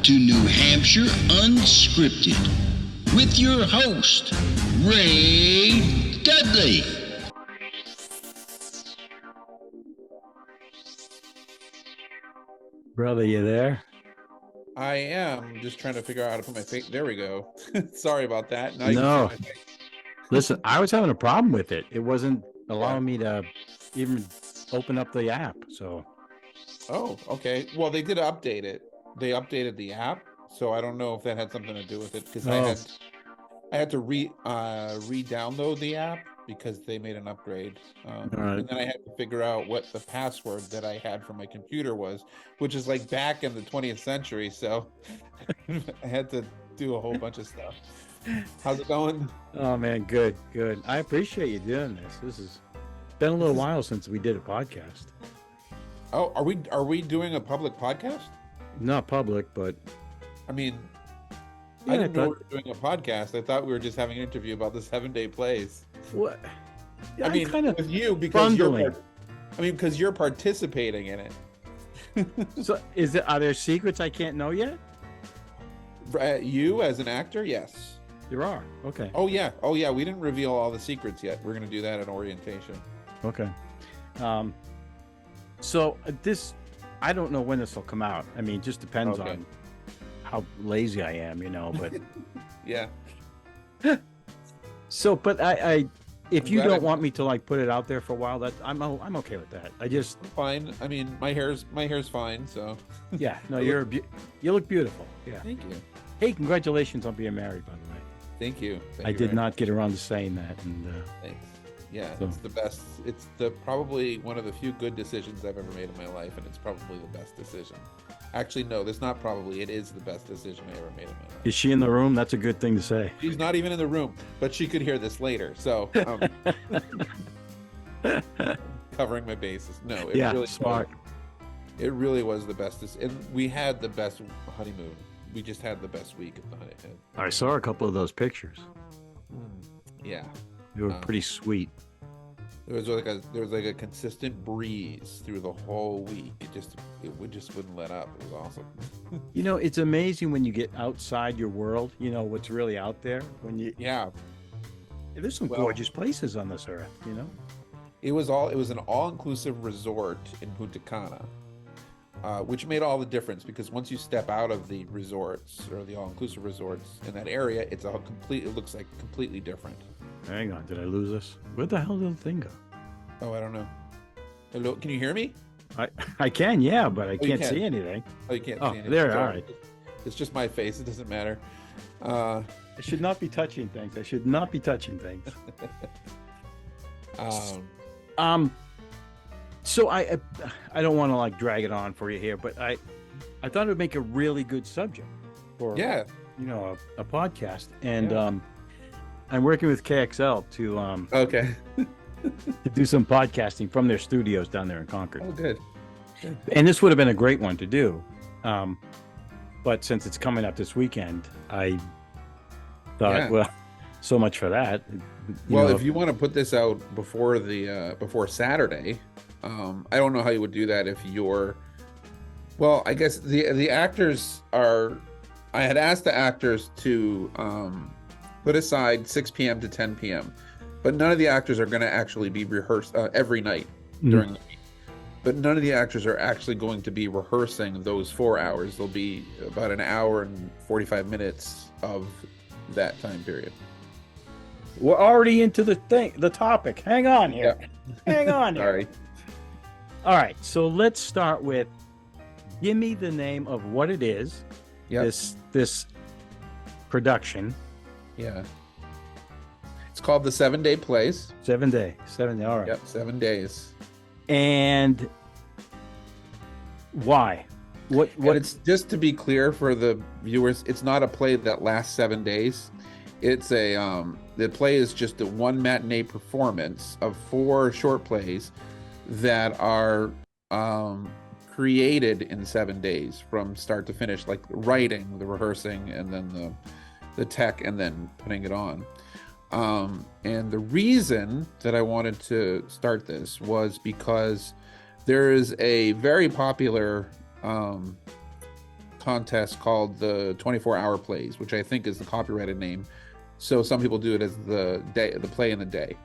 to New Hampshire Unscripted with your host, Ray Dudley. Brother, you there? I am just trying to figure out how to put my face. There we go. Sorry about that. Now No. you can see my face. Listen, I was having a problem with it. It wasn't allowing Yeah. me to even open up the app. So, Oh, okay. Well, they did update it. They updated the app, so I don't know if that had something to do with it because I had to re-download the app because they made an upgrade. All right. And then I had to figure out what the password that I had for my computer was, which is like back in the 20th century. So I had to do a whole bunch of stuff. How's it going? Oh man, good. I appreciate you doing this. This has been a little while since we did a podcast. Oh, are we doing a public podcast? Not public, but I mean, yeah, I didn't know we were doing a podcast. I thought we were just having an interview about the 7-day plays. what? I mean, kind of with you because bundling. because you're participating in it. So, are there secrets I can't know yet? You as an actor, yes. There are. Okay. Oh yeah. We didn't reveal all the secrets yet. We're gonna do that at orientation. Okay. So this, I don't know when this will come out. I mean, it just depends Okay. on how lazy I am, but Yeah. so, but I if I'm you glad don't I- want me to like put it out there for a while, that I'm okay with that. I just, Fine. I mean, my hair's fine. So yeah, no, you look beautiful. Yeah. thank you. Hey, congratulations on being married, by the way. Thank you. Thank I you did very not get around to saying that, and Thanks. Yeah, So- it's the best. It's probably one of the few good decisions I've ever made in my life, and it's probably the best decision. Actually, no, there's not probably. It is the best decision I ever made in my life. is she in the room? That's a good thing to say. She's not even in the room, but she could hear this later. So, covering my bases. No, it Yeah, really smart. It really was the best. And we had the best honeymoon. We just had the best week of the honeymoon. I saw a couple of those pictures. Yeah, They were pretty sweet. there was like a consistent breeze through the whole week. It just wouldn't let up. It was awesome. It's amazing when you get outside your world. What's really out there. When you Yeah, there's some Well- gorgeous places on this earth. it was an all-inclusive resort in Punta Cana, which made all the difference because once you step out of the resorts or the all-inclusive resorts in that area, it looks like completely different. Hang on, did I lose this? Where the hell did the thing go? Oh, I don't know. Hello, can you hear me? I can, yeah, but I you can't can. see anything. Oh, you can't Oh, see anything. there, Sorry. all right. It's just my face. It doesn't matter. I should not be touching things. So I don't want to like drag it on for you here, but I thought it would make a really good subject for Yeah. a podcast, and Yeah. I'm working with KXL to Okay. do some podcasting from their studios down there in Concord. Oh, good. And this would have been a great one to do, but since it's coming up this weekend, I thought, Yeah. well, so much for that. Well, if you want to put this out before Saturday, I don't know how you would do that if you're. Well, I guess the actors are. I had asked the actors to put aside 6 p.m. to 10 p.m., but none of the actors are going to actually be rehearsed every night during the week. But none of the actors are actually going to be rehearsing those 4 hours. There'll be about an hour and 45 minutes of that time period. we're already into the topic. Hang on here. Hang on here. Sorry. All right, so let's start with, give me the name of what it is. Yep. This production. Yeah. It's called the 7-Day Plays. 7 day. All right. Yep, 7 days. And why? What? And it's just to be clear for the viewers, it's not a play that lasts 7 days. It's the play is just a one matinee performance of 4 short plays that are created in 7 days from start to finish, like writing, the rehearsing, and then the tech, and then putting it on. And the reason that I wanted to start this was because there is a very popular contest called the 24-hour plays, which I think is the copyrighted name. So some people do it as the play in the day,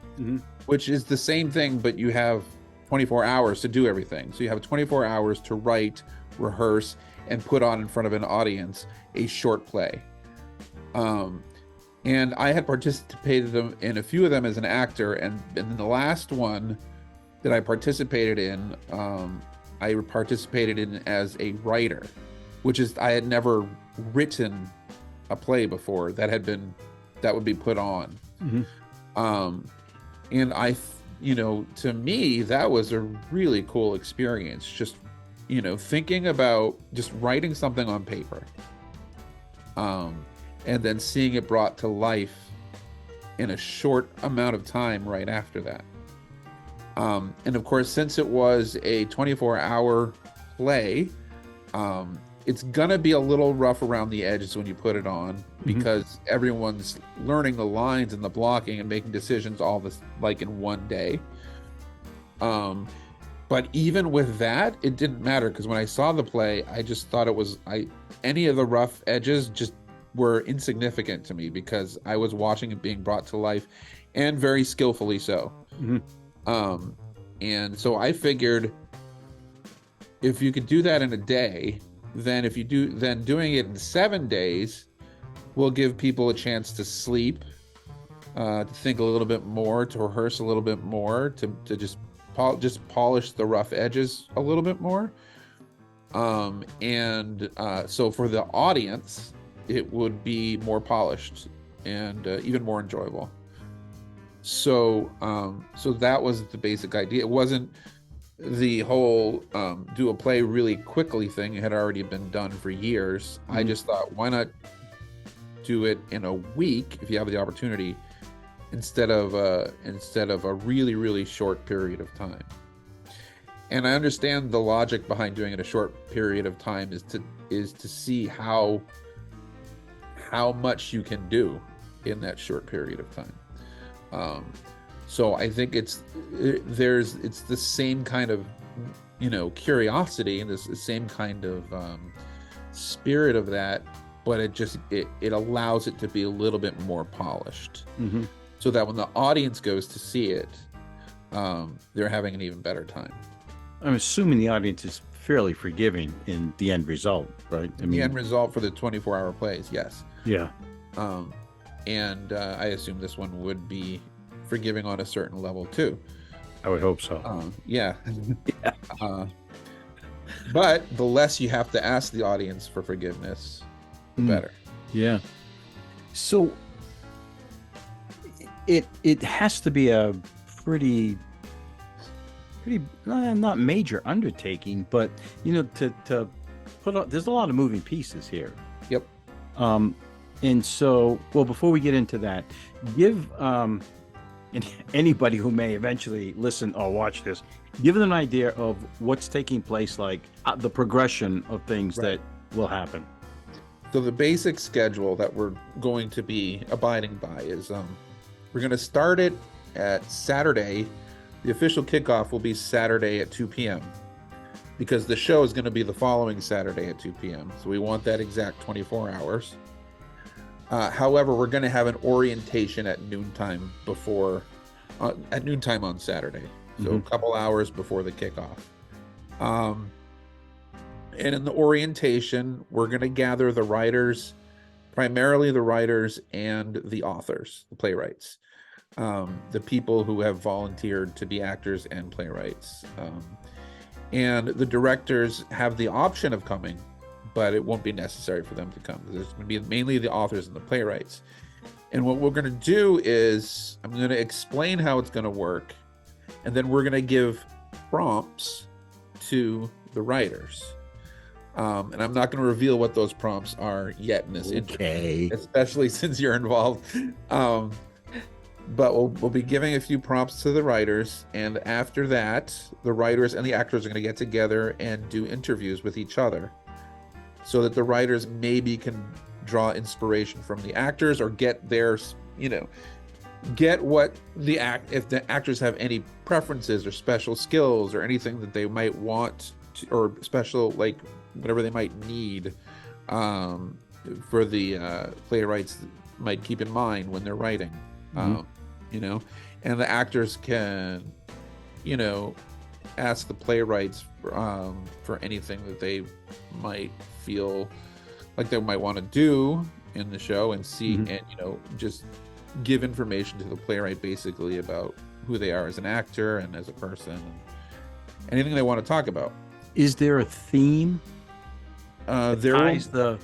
which is the same thing, but you have 24 hours to do everything. So you have 24 hours to write, rehearse, and put on in front of an audience a short play. And I had participated in a few of them as an actor, and in the last one that I participated in, I participated in as a writer, which is, I had never written a play before that would be put on. And to me, that was a really cool experience. Just, thinking about just writing something on paper, and then seeing it brought to life in a short amount of time right after that. And of course, since it was a 24-hour play, it's gonna be a little rough around the edges when you put it on, because everyone's learning the lines and the blocking and making decisions all this like in one day. But even with that, it didn't matter, because when I saw the play, I just thought any of the rough edges just were insignificant to me, because I was watching it being brought to life, and very skillfully so. And so I figured, if you could do that in a day, then doing it in 7 days will give people a chance to sleep, to think a little bit more, to rehearse a little bit more, to just polish the rough edges a little bit more. So for the audience, it would be more polished and even more enjoyable. So that was the basic idea. It wasn't the whole do a play really quickly thing. It had already been done for years. I just thought, why not do it in a week if you have the opportunity, instead of a really, really short period of time. And I understand the logic behind doing it a short period of time is to see how much you can do in that short period of time. So I think it's the same kind of curiosity, and this the same kind of spirit of that, but it allows it to be a little bit more polished, so that when the audience goes to see it, they're having an even better time. I'm assuming the audience is fairly forgiving in the end result, right? The end result for the 24-hour plays, yes. Yeah. And I assume this one would be forgiving on a certain level too. I would hope so. Yeah. But the less you have to ask the audience for forgiveness, the better. Yeah. So it has to be a pretty not major undertaking, but to put on, there's a lot of moving pieces here. Yep. And so, well, before we get into that, give anybody who may eventually listen or watch this, give them an idea of what's taking place, like the progression of things that will happen. So the basic schedule that we're going to be abiding by is we're going to start it at Saturday. The official kickoff will be Saturday at 2 p.m. because the show is going to be the following Saturday at 2 p.m. So we want that exact 24 hours. However, we're going to have an orientation at noontime on Saturday. So a couple hours before the kickoff. And in the orientation, we're going to gather the writers, primarily the writers and the authors, the playwrights, the people who have volunteered to be actors and playwrights. And the directors have the option of coming, but it won't be necessary for them to come. There's going to be mainly the authors and the playwrights. And what we're going to do is I'm going to explain how it's going to work, and then we're going to give prompts to the writers. And I'm not going to reveal what those prompts are yet in this interview, especially since you're involved. But we'll be giving a few prompts to the writers, and after that, the writers and the actors are going to get together and do interviews with each other, so that the writers maybe can draw inspiration from the actors, or get their, get what if the actors have any preferences or special skills or anything that they might want to, or special, like whatever they might need for the playwrights might keep in mind when they're writing. You know, and the actors can, you know, ask the playwrights for anything that they might feel like they might want to do in the show, and see, and, you know, just give information to the playwright basically about who they are as an actor and as a person, and anything they want to talk about. Is there a theme that There ties the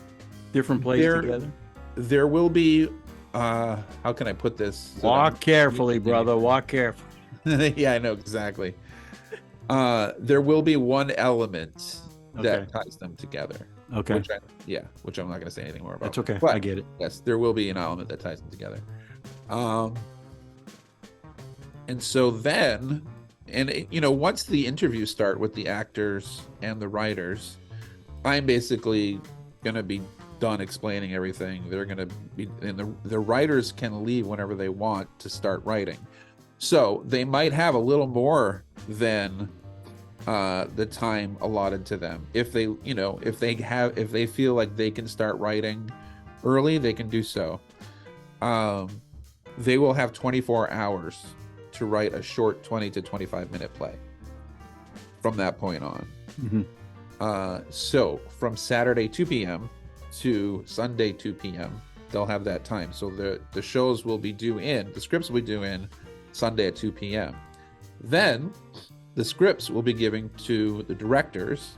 different plays together? There will be, how can I put this? Walk carefully, brother. Walk carefully. Yeah, I know, exactly. There will be one element that ties them together. Okay. Which I'm not going to say anything more about. That's okay. But I get it. yes, there will be an element that ties them together. And so then, you know, once the interviews start with the actors and the writers, I'm basically going to be done explaining everything. They're going to be, and the writers can leave whenever they want to start writing. So they might have a little more than the time allotted to them. If they, you know, if they feel like they can start writing early, they can do so. They will have 24 hours to write a short 20 to 25 minute play from that point on. So from Saturday 2 p.m. to Sunday 2 p.m. they'll have that time. So the shows will be due in, the scripts will be due in Sunday at 2 p.m. Then the scripts will be given to the directors,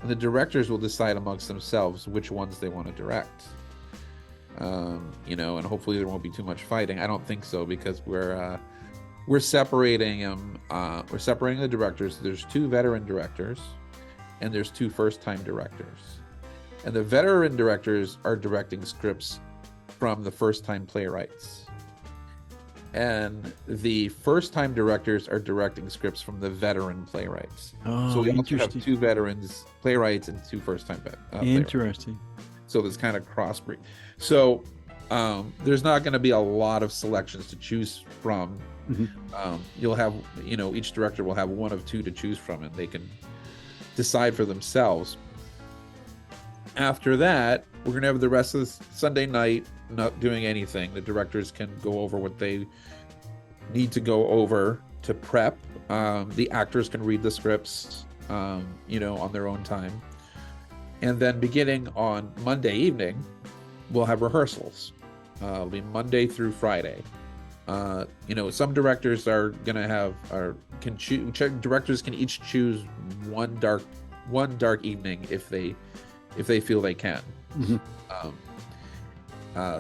and the directors will decide amongst themselves which ones they want to direct. You know, and hopefully there won't be too much fighting. I don't think so, because we're separating them. We're separating the directors. There's 2 veteran directors, and there's 2 first-time directors. And the veteran directors are directing scripts from the first-time playwrights. And the first-time directors are directing scripts from the veteran playwrights. So we also have 2 veterans playwrights and 2 first-time Interesting. playwrights. So there's kind of crossbreed. So there's not going to be a lot of selections to choose from. You'll have, you know, each director will have 1 of 2 to choose from, and they can decide for themselves. After that, we're going to have the rest of the Sunday night not doing anything. The directors can go over what they need to go over to prep. The actors can read the scripts, you know, on their own time. And then beginning on Monday evening, we'll have rehearsals. It'll be Monday through Friday. You know, some directors are gonna have, directors can each choose one dark evening if they feel they can.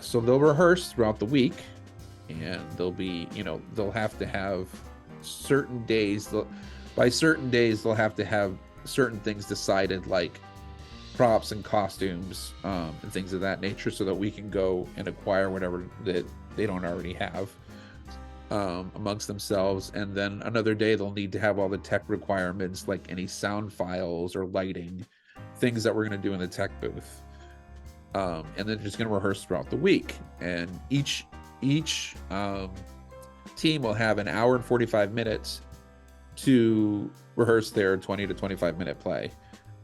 So they'll rehearse throughout the week, and they'll be, you know, they'll have to have certain days. By certain days, they'll have to have certain things decided, like props and costumes, and things of that nature, so that we can go and acquire whatever that they don't already have amongst themselves. And then another day, they'll need to have all the tech requirements, like any sound files or lighting, things that we're going to do in the tech booth. And then just going to rehearse throughout the week. And each team will have an hour and 45 minutes to rehearse their 20 to 25 minute play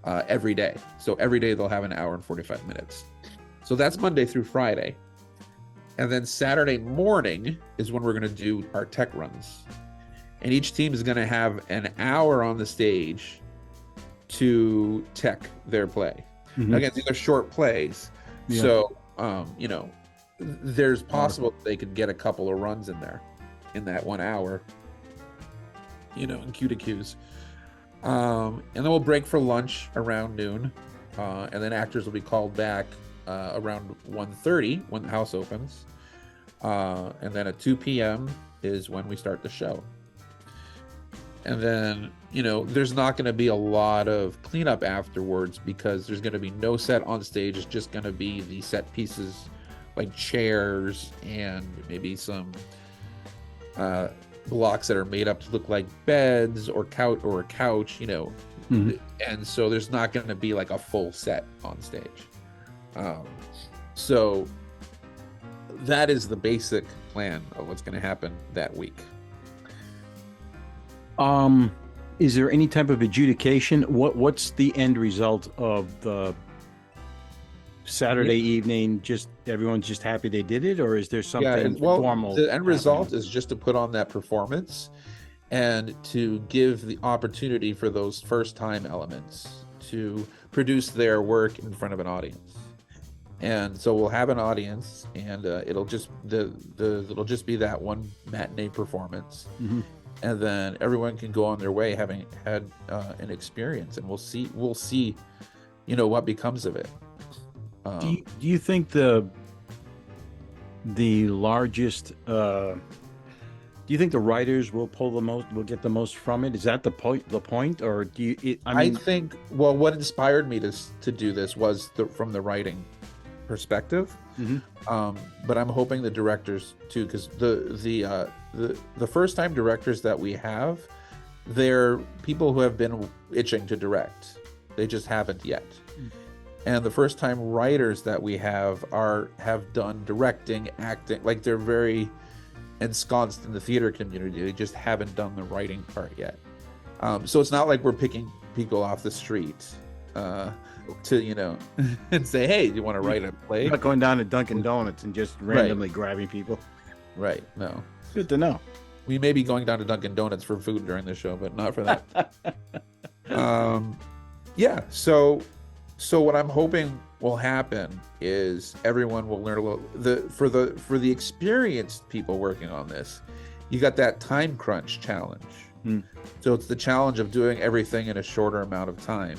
every day. So every day they'll have an hour and 45 minutes. So that's Monday through Friday. And then Saturday morning is when we're going to do our tech runs. And each team is going to have an hour on the stage to tech their play. Again, these are short plays. So, you know, there's possible that they could get a couple of runs in there in that 1 hour, you know, in Q to Qs. And then we'll break for lunch around noon. And then actors will be called back around 1:30 when the house opens. And then at 2 p.m. is when we start the show. And then, you know, there's not going to be a lot of cleanup afterwards, because there's going to be no set on stage. It's just going to be the set pieces, like chairs and maybe some blocks that are made up to look like beds or a couch, you know. And so there's not going to be like a full set on stage. So that is the basic plan of what's going to happen that week. Is there any type of adjudication? What's the end result of the Saturday evening, just everyone's just happy they did it, or is there Yeah, something and well, formal? the end result happening? is just to put on that performance and to give the opportunity for those first time elements to produce their work in front of an audience. And so we'll have an audience, and it'll just it'll just be that one matinee performance, Mhm. and then everyone can go on their way having had an experience, and we'll see, what becomes of it. Do you think the largest do you think the writers will get the most from it? Is that the point, or do you? I I mean, think, well, what inspired me to do this was from the writing perspective. mhm. But I'm hoping the directors too, because the first time directors that we have, they're people who have been itching to direct. They just haven't yet. And the first time writers that we have have done directing, acting, like they're very ensconced in the theater community. They just haven't done the writing part yet. So it's not like we're picking people off the street to and say, hey, do you want to write a play? You're not going down to Dunkin' Donuts and just randomly grabbing people. Right. No. Good to know. We may be going down to Dunkin' Donuts for food during the show, but not for that. Yeah. So what I'm hoping will happen is everyone will learn a little. For the experienced people working on this, you got that time crunch challenge. So it's the challenge of doing everything in a shorter amount of time,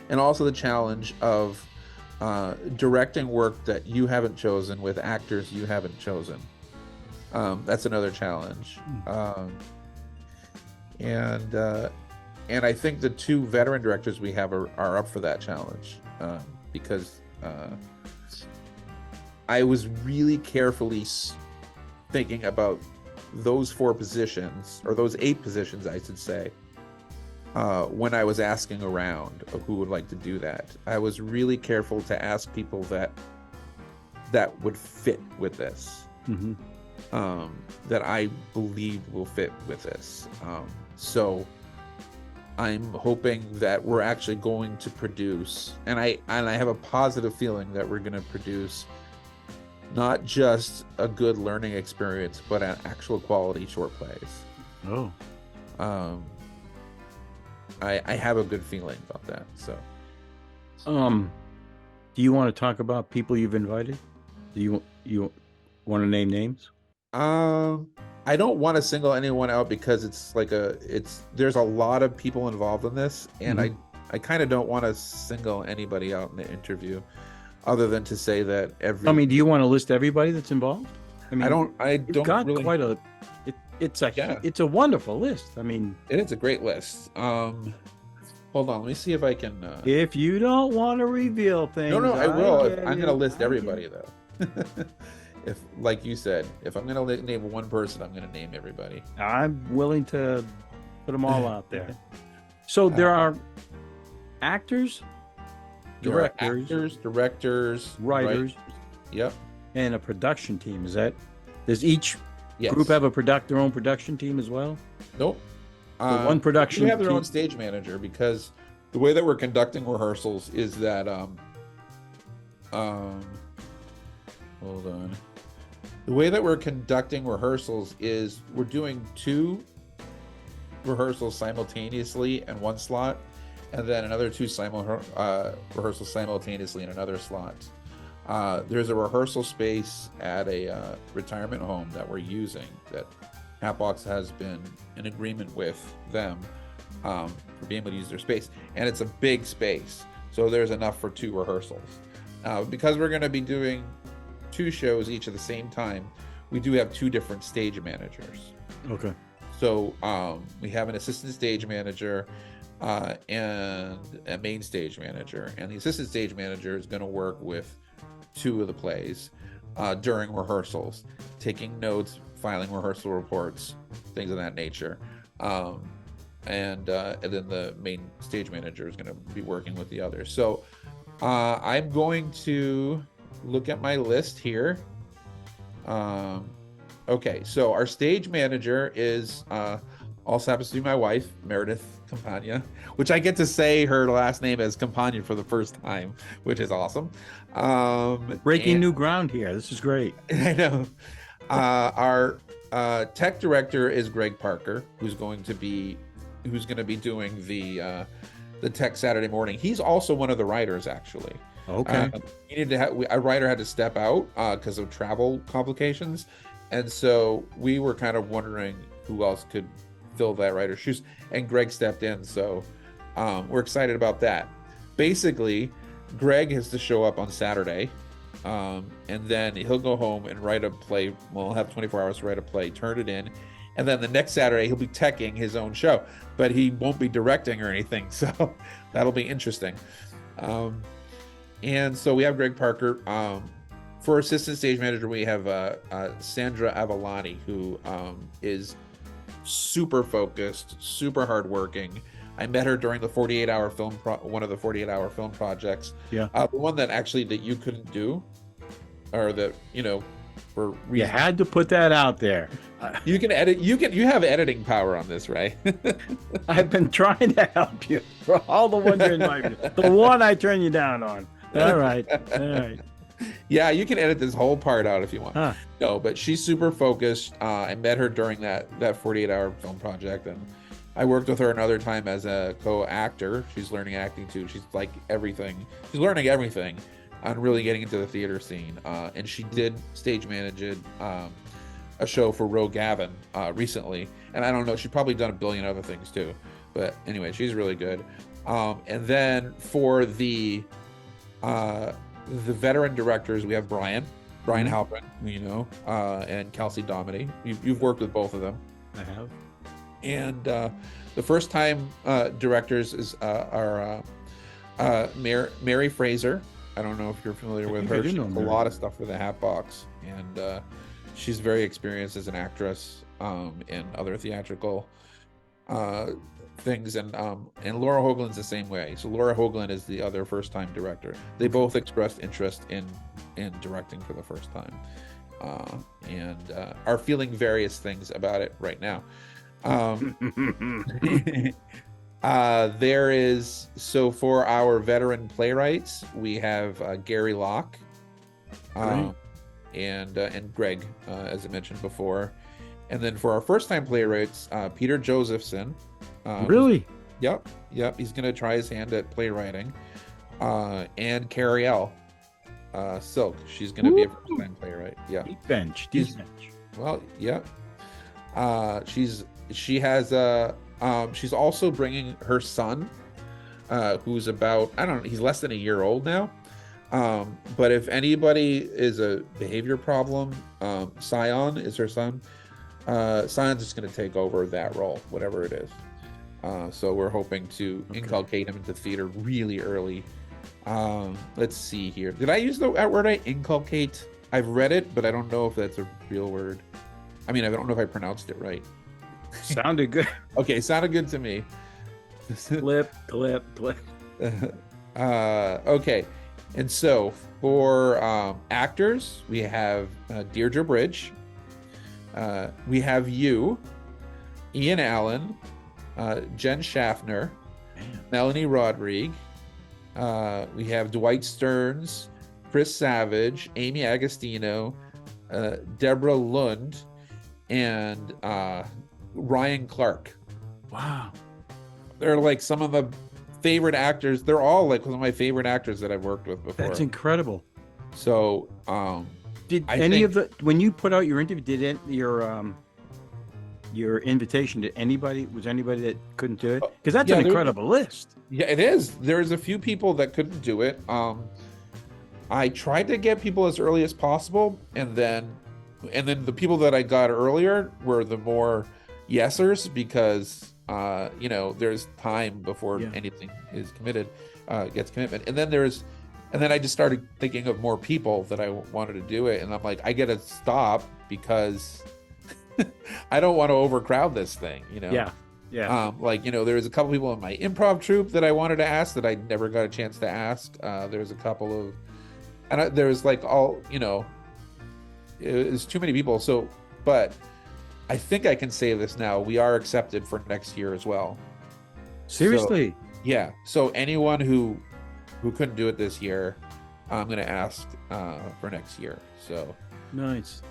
and also the challenge of directing work that you haven't chosen with actors you haven't chosen. That's another challenge. And I think the two veteran directors we have are up for that challenge, because I was really carefully thinking about those 4 positions, or those 8 positions, I should say, when I was asking around who would like to do that. I was really careful to ask people that would fit with this, that I believe will fit with this. So I'm hoping that we're actually going to produce, and I have a positive feeling that we're going to produce not just a good learning experience, but an actual quality short plays. Oh. I have a good feeling about that. So, do you want to talk about people you've invited? Do you want to name names? I don't want to single anyone out, because there's a lot of people involved in this, and I kind of don't want to single anybody out in the interview, other than to say that I mean, do you want to list everybody that's involved? I mean, I don't got really. quite a. It's a wonderful list. I mean, It is a great list. Hold on, let me see if I can. If you don't want to reveal things, No, I will. I'm going to list I everybody though. If, like you said, if I'm going to name one person, I'm going to name everybody. I'm willing to put them all out there. So there are actors, There are directors, directors, writers, Yep. and a production team. Does each Yes. group have their own production team as well? Nope. So one production They have their team. own stage manager, because the way that we're conducting rehearsals is that hold on. The way that we're conducting rehearsals is we're doing 2 rehearsals simultaneously in one slot, and then another 2 rehearsals simultaneously in another slot. There's a rehearsal space at a retirement home that we're using, that Hatbox has been in agreement with them for being able to use their space, and it's a big space, so there's enough for 2 rehearsals. Because we're going to be doing 2 shows each at the same time, we do have 2 different stage managers. Okay. So we have an assistant stage manager and a main stage manager, and the assistant stage manager is going to work with 2 of the plays during rehearsals, taking notes, filing rehearsal reports, things of that nature. And then the main stage manager is going to be working with the others. So I'm going to look at my list here. Okay, so our stage manager is Also happens to be my wife, Meredith Compagna, which I get to say her last name as Compagna for the first time, which is awesome. Breaking new ground here. This is great. I know. Our tech director is Greg Parker, who's going to be doing the Tech Saturday morning. He's also one of the writers, actually. Okay. He needed to have, a writer had to step out because of travel complications, and so we were kind of wondering who else could fill that writer's shoes, and Greg stepped in. So we're excited about that. Basically, Greg has to show up on Saturday, and then he'll go home and write a play. Well, he'll have 24 hours to write a play, turn it in, and then the next Saturday he'll be teching his own show, but he won't be directing or anything. So that'll be interesting. And so we have Greg Parker. For assistant stage manager, we have Sandra Avalani, who is super focused, super hardworking. I met her during the 48-hour film, one of the 48-hour film projects. Yeah. The one that actually that you couldn't do, or that, for reasons. You had to put that out there. You can edit. You have editing power on this, right? I've been trying to help you for all the ones you invited. The one I turned you down on. All right. Yeah, you can edit this whole part out if you want. Huh. No, but she's super focused. I met her during that 48-hour film project, and I worked with her another time as a co-actor. She's learning acting too. She's like everything. She's learning everything on really getting into the theater scene. And she did stage manage a show for Ro Gavin recently. And I don't know, she's probably done a billion other things too. But anyway, she's really good. And then for the veteran directors, we have Brian Halpern, and Kelsey Dominy. You've worked with both of them. I have. And the first time directors are Mary Fraser. I don't know if you're familiar with her. She does a lot of stuff for the Hatbox, and she's very experienced as an actress in other theatrical things. And Laura Hoagland's the same way. So Laura Hoagland is the other first-time director. They both expressed interest in directing for the first time, and are feeling various things about it right now. There is, so for our veteran playwrights, we have Gary Locke, and Greg, as I mentioned before. And then for our first time playwrights, Peter Josephson. Really? Yep. He's going to try his hand at playwriting. And Carrie L. Silk. She's going to be a first time playwright. Yeah. Deep bench. Well, yeah. She has she's also bringing her son, who's about, I don't know, he's less than a year old now. But if anybody is a behavior problem, Sion is her son. Sion's just going to take over that role, whatever it is. So we're hoping to inculcate him into theater really early. Let's see here. Did I use the word inculcate? I've read it, but I don't know if that's a real word. I mean, I don't know if I pronounced it right. Sounded good. Okay, sounded good to me. Clip. Okay, and so for actors, we have Deirdre Bridge. We have you, Ian Allen, Jen Schaffner, Melanie Rodrigue. We have Dwight Stearns, Chris Savage, Amy Agostino, Deborah Lund, and Ryan Clark. Wow. They're like some of the favorite actors. They're all like some of my favorite actors that I've worked with before. That's incredible. So, when you put out your interview, did your invitation to anybody, was anybody that couldn't do it? Because that's an incredible list. Yeah, it is. There's a few people that couldn't do it. I tried to get people as early as possible, and then the people that I got earlier were the more yesers, because there's time before anything is committed, gets commitment. And then I just started thinking of more people that I wanted to do it, and I'm like, I gotta stop because I don't want to overcrowd this thing, Yeah. There was a couple people in my improv troupe that I wanted to ask that I never got a chance to ask. There's a couple of, and there was like all, it was too many people. So, but I think I can say this now. We are accepted for next year as well. Seriously? So, yeah. So anyone who couldn't do it this year, I'm gonna ask for next year. So Nice.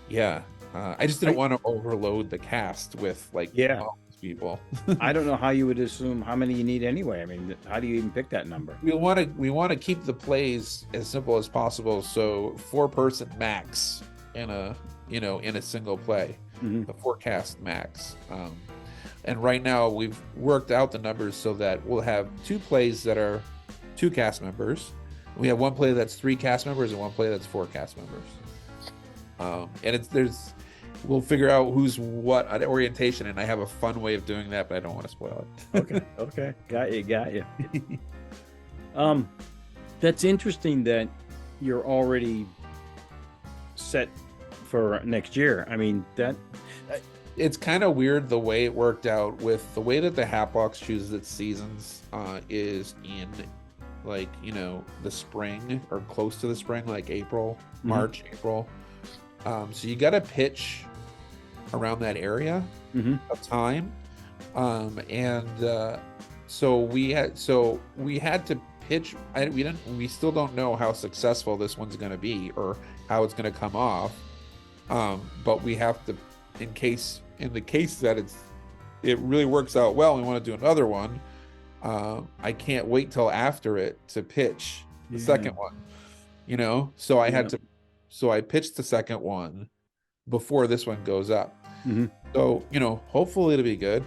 yeah. I just didn't want to overload the cast with like Yeah. all these people. I don't know how you would assume how many you need anyway. I mean, how do you even pick that number? We want to keep the plays as simple as possible. So 4-person max in a in a single play, Mhm. a 4-cast max. And right now we've worked out the numbers so that we'll have 2 plays that are 2 cast members. We have 1 play that's 3 cast members and 1 play that's 4 cast members. And we'll figure out who's what at orientation, and I have a fun way of doing that, but I don't want to spoil it. Okay. Got you. That's interesting that you're already set for next year. I mean, that It's kind of weird the way it worked out with the way that the Hatbox chooses its seasons is in like, the spring or close to the spring, like April, March, April. So you got to pitch around that area of time. So we had to pitch. We still don't know how successful this one's going to be or how it's going to come off. But we have to, in the case that it really works out well, we want to do another one. I can't wait till after it to pitch the second one, so I pitched the second one before this one goes up. So, hopefully it'll be good.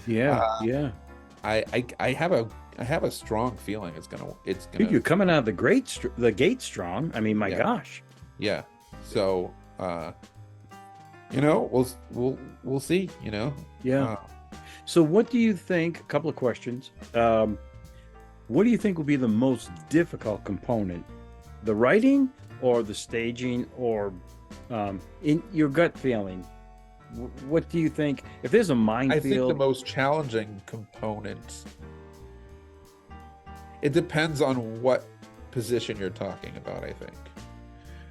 yeah. I have a strong feeling it's gonna Dude, you're coming out of the gate strong. I mean, my gosh. Yeah. So, we'll see, Yeah. So what do you think, a couple of questions. What do you think will be the most difficult component? The writing or the staging, or in your gut feeling? What do you think? If there's a minefield, I think the most challenging component, it depends on what position you're talking about, I think.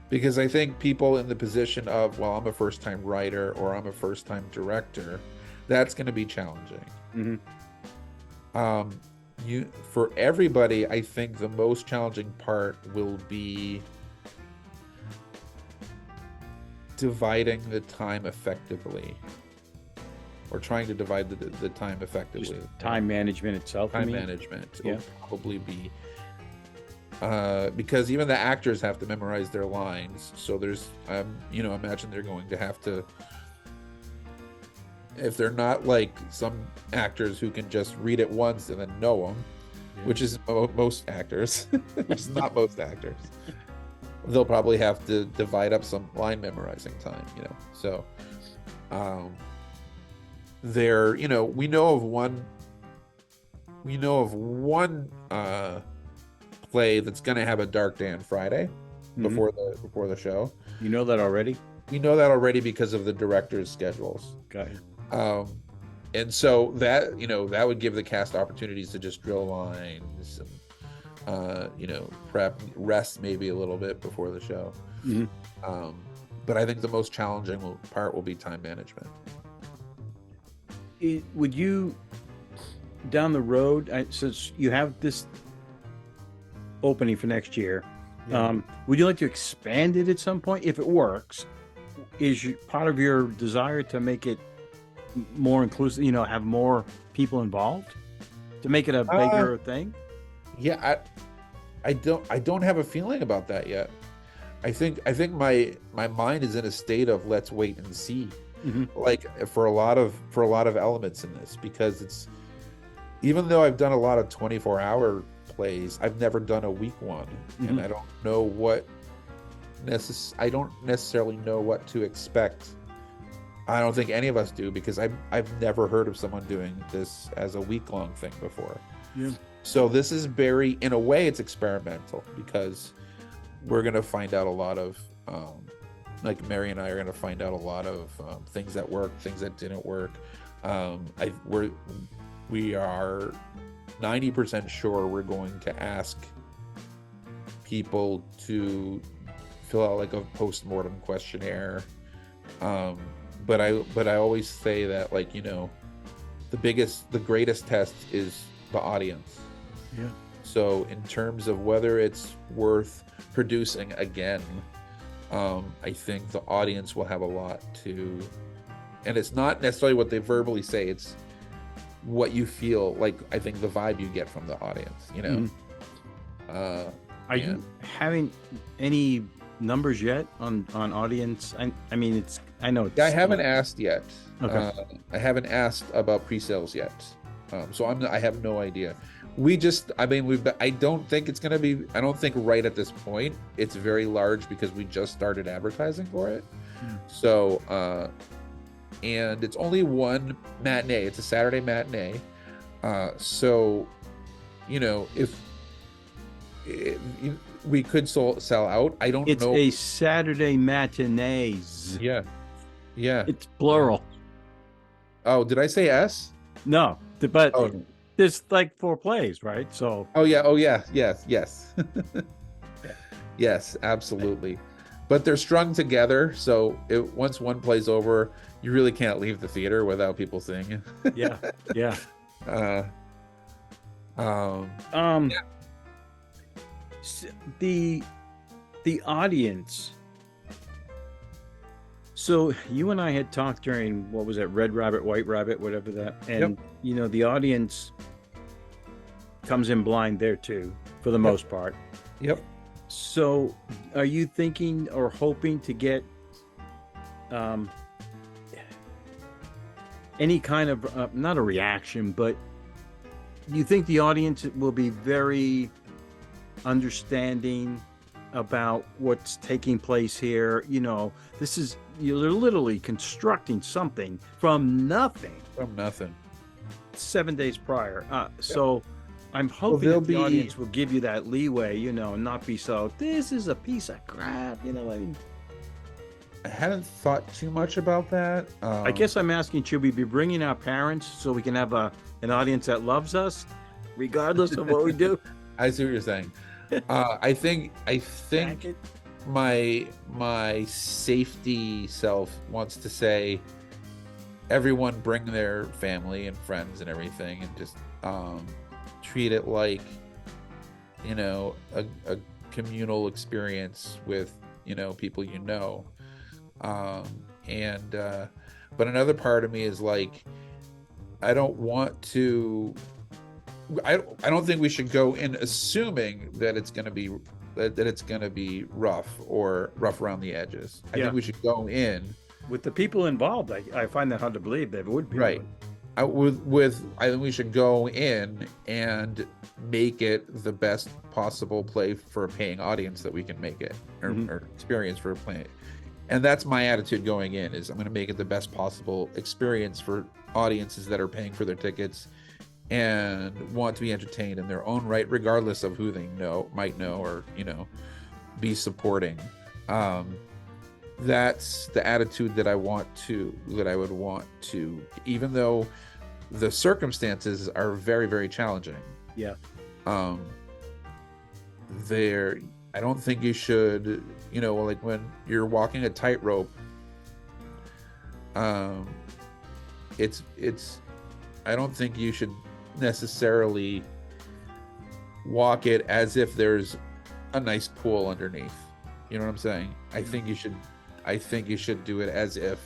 Because I think people in the position of, well, I'm a first-time writer or I'm a first-time director, that's going to be challenging. For everybody, I think the most challenging part will be dividing the time effectively, or trying to divide the time effectively. Just time management itself. Time management Yeah. will probably be because even the actors have to memorize their lines. So there's, imagine they're going to have to, if they're not like some actors who can just read it once and then know them, which is most actors, it's not most actors. They'll probably have to divide up some line memorizing time, So, we know of one play that's going to have a dark day on Friday before the show. You know that already? We know that already because of the director's schedules. Got it. And so that that would give the cast opportunities to just drill lines and prep, rest maybe a little bit before the show. But I think the most challenging part will be time management. Would you, down the road, since you have this opening for next year, would you like to expand it at some point if it works? Is part of your desire to make it more inclusive, have more people involved, to make it a bigger thing? Yeah, I don't have a feeling about that yet. I think my mind is in a state of let's wait and see. Like for a lot of elements in this, because it's, even though I've done a lot of 24-hour plays, I've never done a week one, and I don't know I don't necessarily know what to expect. I don't think any of us do, because I've never heard of someone doing this as a week-long thing before. So this is in a way it's experimental, because we're going to find out a lot of like Mary and I are going to find out a lot of things that worked, things that didn't work. We are 90% sure we're going to ask people to fill out like a post-mortem questionnaire but I always say that, like, the greatest test is the audience. Yeah. So in terms of whether it's worth producing again, I think the audience will have a lot to, and it's not necessarily what they verbally say, it's what you feel like. I think the vibe you get from the audience, Are you having any numbers yet on audience? I mean, I know it's I haven't asked yet. Okay. I haven't asked about pre-sales yet. So I have no idea. I don't think it's going to be, I don't think right at this point it's very large, because we just started advertising for it. So, and it's only one matinee. It's a Saturday matinee. So, we could sell out. I don't know. It's a Saturday matinees. Yeah. It's plural. Oh, did I say S? No, but Oh. there's like 4 plays, right? So. Oh yeah. Yes. Yes, absolutely. But they're strung together, so once one plays over, you really can't leave the theater without people seeing. Yeah. Yeah. The audience. So you and I had talked during, what was it, Red Rabbit, White Rabbit, whatever that, and the audience comes in blind there too, for the most part. Yep. So are you thinking or hoping to get any kind of not a reaction, but you think the audience will be very understanding about what's taking place here? This is, you're literally constructing something from nothing 7 days prior. So I'm hoping that the audience will give you that leeway, and not be so, this is a piece of crap, I hadn't thought too much about that. I guess I'm asking, should we be bringing our parents so we can have an audience that loves us regardless of what we do? I see what you're saying. I think my safety self wants to say, everyone bring their family and friends and everything, and just treat it like a communal experience with people but another part of me is like, I don't think we should go in assuming that it's going to be rough around the edges. I think we should go in with the people involved. I find that hard to believe they would be right. I think we should go in and make it the best possible play for a paying audience that we can make it, or experience for a play. And that's my attitude going in, is I'm going to make it the best possible experience for audiences that are paying for their tickets and want to be entertained in their own right, regardless of who they might know or be supporting. That's the attitude that I would want to, even though the circumstances are very, very challenging. I don't think you should, like when you're walking a tightrope, I don't think you should necessarily walk it as if there's a nice pool underneath. You know what I'm saying? I think you should do it as if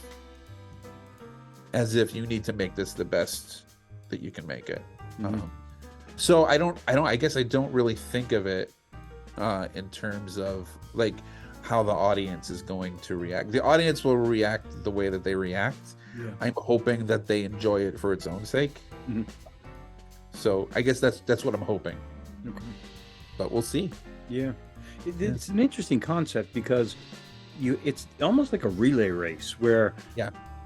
you need to make this the best that you can make it. So I guess I don't really think of it in terms of like how the audience is going to react. The audience will react the way that they react. I'm hoping that they enjoy it for its own sake. So I guess that's what I'm hoping. But we'll see. It's an interesting concept, because it's almost like a relay race where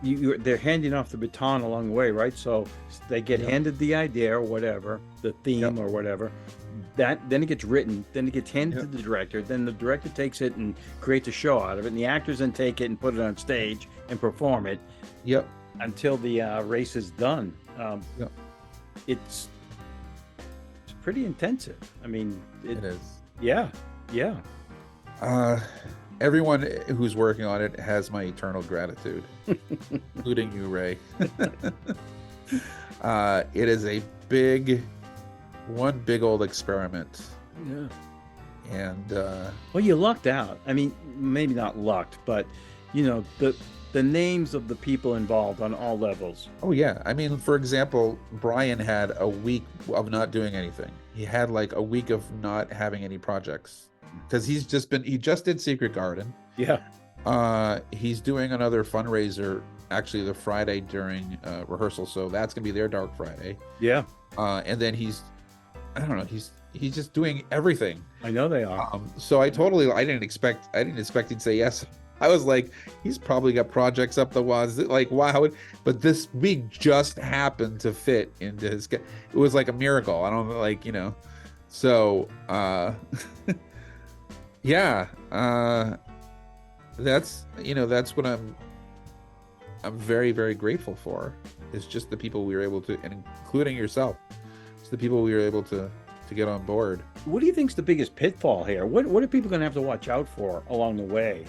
they're handing off the baton along the way, right? So they get handed the idea or whatever, the theme or whatever. Then it gets written, then it gets handed to the director, then the director takes it and creates a show out of it, and the actors then take it and put it on stage and perform it until the race is done. It's pretty intensive. I mean, it is. Yeah. everyone who's working on it has my eternal gratitude, including you, Ray. It is one big old experiment. Yeah. And well, you lucked out. I mean, maybe not lucked, but the names of the people involved on all levels. oh yeah, I mean, for example, Brian had a week of not doing anything. He had like a week of not having any projects because he just did Secret Garden. Yeah. He's doing another fundraiser actually the Friday during rehearsal, so that's gonna be their Dark Friday. Yeah. And then he's just doing everything. I know they are. So I didn't expect he'd say yes. I was like, he's probably got projects up the wazoo. Like, wow. But this week just happened to fit into his. It was like a miracle. I don't like, So, yeah. That's what I'm very, very grateful for. It's just the people we were able to, and including yourself, it's the people we were able to get on board. What do you think's the biggest pitfall here? What are people going to have to watch out for along the way?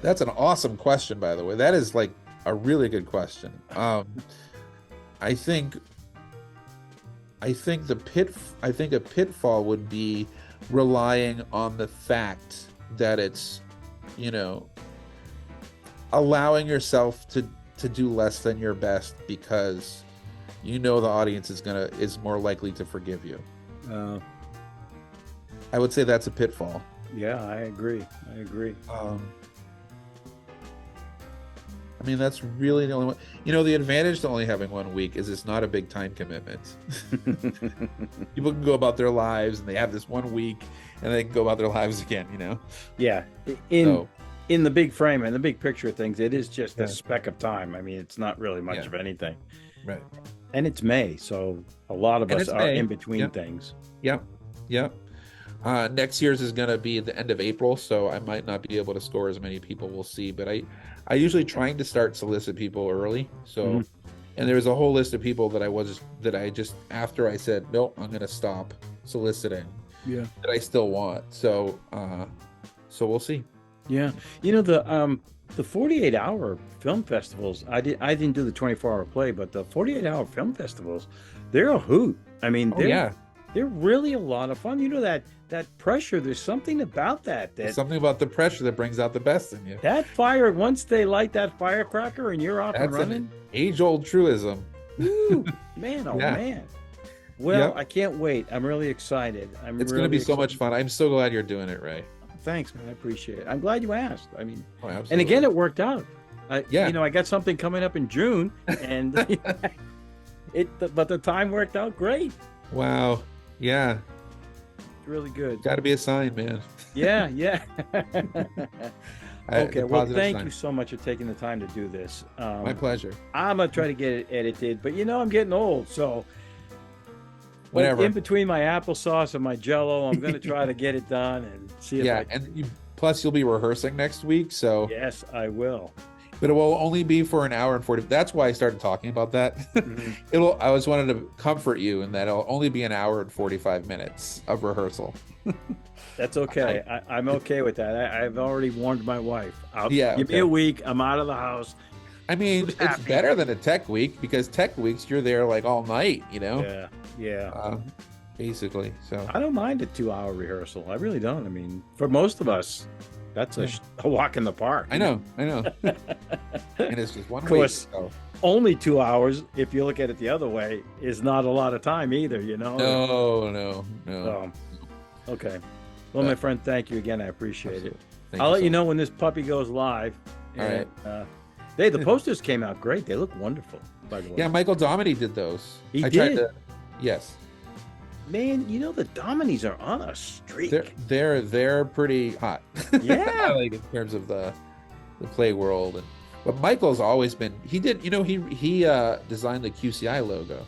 That's an awesome question, by the way. That is like a really good question. I think a pitfall would be relying on the fact that it's, allowing yourself to do less than your best because the audience is more likely to forgive you. I would say that's a pitfall. Yeah, I agree. I mean, that's really the only one. The advantage to only having 1 week is it's not a big time commitment. People can go about their lives and they have this 1 week and they can go about their lives again, Yeah. In the big frame and the big picture of things, it is just a speck of time. I mean, it's not really much of anything. Right. And it's May, so a lot of us are in between things. Yep. Next year's is going to be the end of April, so I might not be able to score as many people. We'll see. But I usually trying to start solicit people early. So, and there's a whole list of people that I just after I said no, I'm going to stop soliciting. Yeah. That I still want. So we'll see. Yeah. The 48-hour film festivals. I didn't do the 24-hour play, but the 48-hour film festivals, they're a hoot. I mean, they're really a lot of fun. That pressure, there's something about that. There's something about the pressure that brings out the best in you. That fire, once they light that firecracker and you're off and running. An age-old truism. Ooh, man, man. Well, I can't wait. I'm really excited. It's going to be so much fun. I'm so glad you're doing it, Ray. Thanks, man. I appreciate it. I'm glad you asked. I mean, absolutely. And again, it worked out. I got something coming up in June, and but the time worked out great. Wow. Yeah. Really good. Got to be a sign, man. Yeah. Okay. Well, thank sign. you so much for taking the time to do this. My pleasure. I'm gonna try to get it edited, but I'm getting old, so whatever. In between my applesauce and my Jello, I'm gonna try to get it done and see if plus you'll be rehearsing next week, so yes, I will. But it will only be for an hour and 40. That's why I started talking about that. Mm-hmm. I was wanted to comfort you in that it'll only be an hour and 45 minutes of rehearsal. That's okay. I'm okay with that. I've already warned my wife. Give me a week. I'm out of the house. I mean, it's better than a tech week because tech weeks you're there like all night, Yeah. Basically, so I don't mind a 2-hour rehearsal. I really don't. I mean, for most of us, that's a walk in the park. I know. And it's just 1 week. Of course, only 2 hours, if you look at it the other way, is not a lot of time either, No. Okay. Well, my friend, thank you again. I appreciate it. Thank I'll let you know when this puppy goes live. All right. The posters came out great. They look wonderful, by the way. Yeah, Michael Dominy did those. He did? Yes. Man, the Dominies are on a streak. They're pretty hot. Yeah. Like in terms of the play world, but Michael's always been. He did. He designed the QCI logo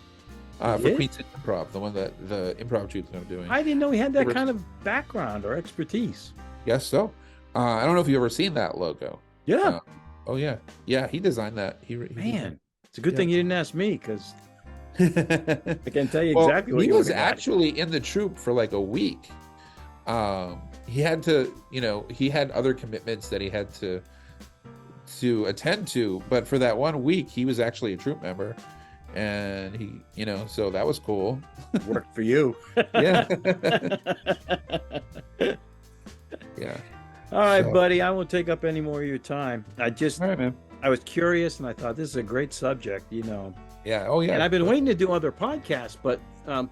for Queen's Improv, the one that the improv troupe are doing. I didn't know he had that kind of background or expertise. Yes, so I don't know if you've ever seen that logo. Yeah. Oh yeah, he designed that. Man, it's a good thing you didn't ask me because I can tell you exactly what he you was actually in the troupe for like a week. he had to, he had other commitments that he had to attend to, but for that 1 week he was actually a troop member, and he, so that was cool. Worked for you. Yeah. Yeah. All right, buddy. I won't take up any more of your time. All right, man. I was curious, and I thought this is a great subject, Yeah. Oh, yeah. And I've been waiting to do other podcasts, but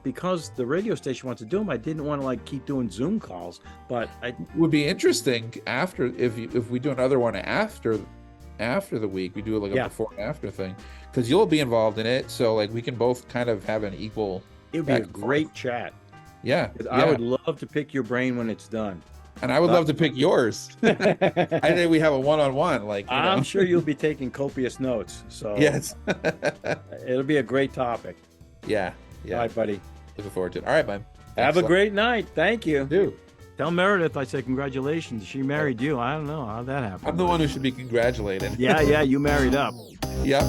because the radio station wants to do them, I didn't want to keep doing Zoom calls. But it would be interesting after if we do another one after the week, we do a before and after thing, because you'll be involved in it, so we can both kind of have an equal. It would be a great chat. Yeah. I would love to pick your brain when it's done. And I would love to pick yours. I think we have a one-on-one. I'm sure you'll be taking copious notes. So yes, it'll be a great topic. Yeah. All right, buddy. Looking forward to it. All right, man. Have a great night. Thank you. Do. Tell Meredith I said congratulations. She married you. I don't know how that happened. I'm the one who should be congratulated. Yeah, you married up. Yep.